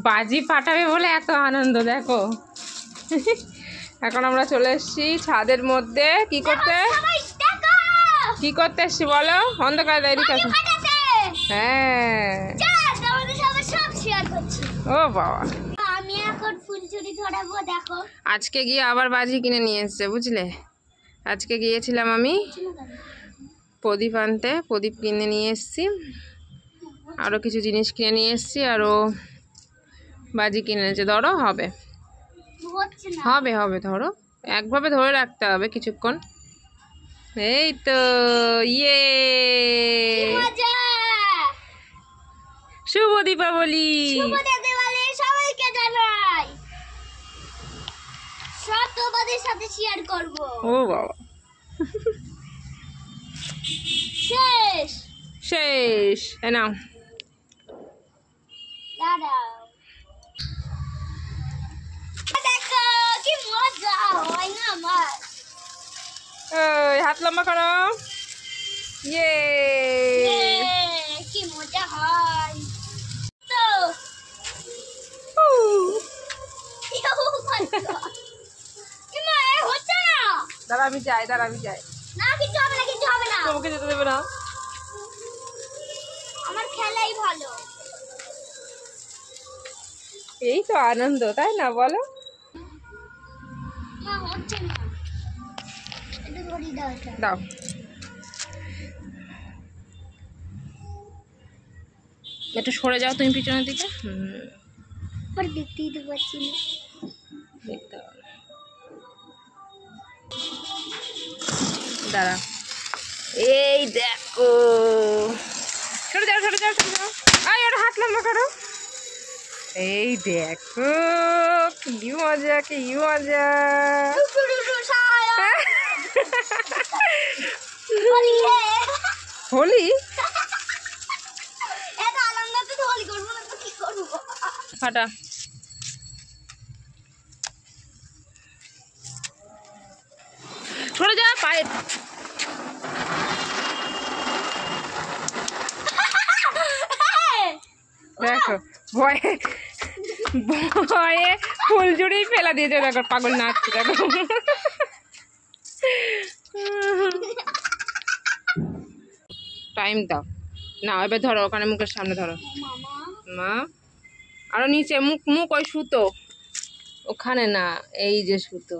বাজি ফাটাবে বলে এত আনন্দ দেখো। এখন আমরা চলে এসেছি ছাদের মধ্যে। কি করতে এসছি বলো? অন্ধকারে এদিকে আসো। হ্যাঁ ও বাবা, আমি এখন ফুলচুরি ধরাবো দেখো। আজকে গিয়ে আবার বাজি কিনে নিয়ে এসছে বুঝলে। আজকে গিয়েছিলাম আমি প্রদীপ আনতে, প্রদীপ কিনে নিয়ে এসছি, আরও কিছু জিনিস কিনে নিয়ে এসছি, আরও বাজি কিনে এনেছে। ধরো হবে হবে হবে, ধরো একভাবে ধরে রাখতে হবে কিছুক্ষণ। এই তো ইয়ে, শুভ দীপাবলি। সবাইকে জানাই, সব তোমাদের সাথে শেয়ার করব। ও বাবা, শেষ শেষ। নাও দাঁড়াও, দেখো কি মজা হয় না আমার। ওই হাত লম্বা করো। ইয়ে, কি মজা হয় তো। হচ্ছে না, দাঁড়া আমি যাই, দাঁড়া আমি যাই। না কিছু হবে না, কিছু হবে না, তোমাকে যেতে দেবে না। আমার খেলাই ভালো। এই তো আনন্দ, তাই না বলো? না হচ্ছে না, এটা ধরি দাও, এটা দাও। একটু সরে যাও তুমি পিছনের দিকে। আর দেখতেই তো পাচ্ছি না। দেখতে হবে, দাঁড়া। এই দেখো, সরে যাও সরে যাও সরে যাও। আয় ওটা হাত লম্বা করো। এই দেখো কি মজা, কি মজা। হোলি এত আনন্দতে তো হোলি করবো না তো কি করবো। ফাটা। সরে যা পায়ে। দেখো ভয়ে ভয়ে ফুলঝুড়ি ফেলা দিয়েছে। দেখো পাগল নাচছে দেখো। টাইম দাও না, এবার ধরো ওখানে মুখের সামনে ধরো। মা আরো নিচে, মুখ মুখ ওই সুতো ওখানে না, এই যে সুতো।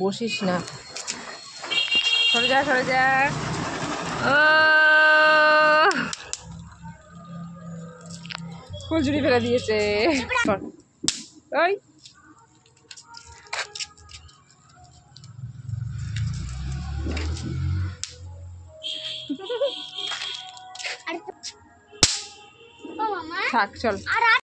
বসিস না, সরে যা সরে যা। ও ফুলঝুরি ফেলে দিয়েছে। ওই থাক চল।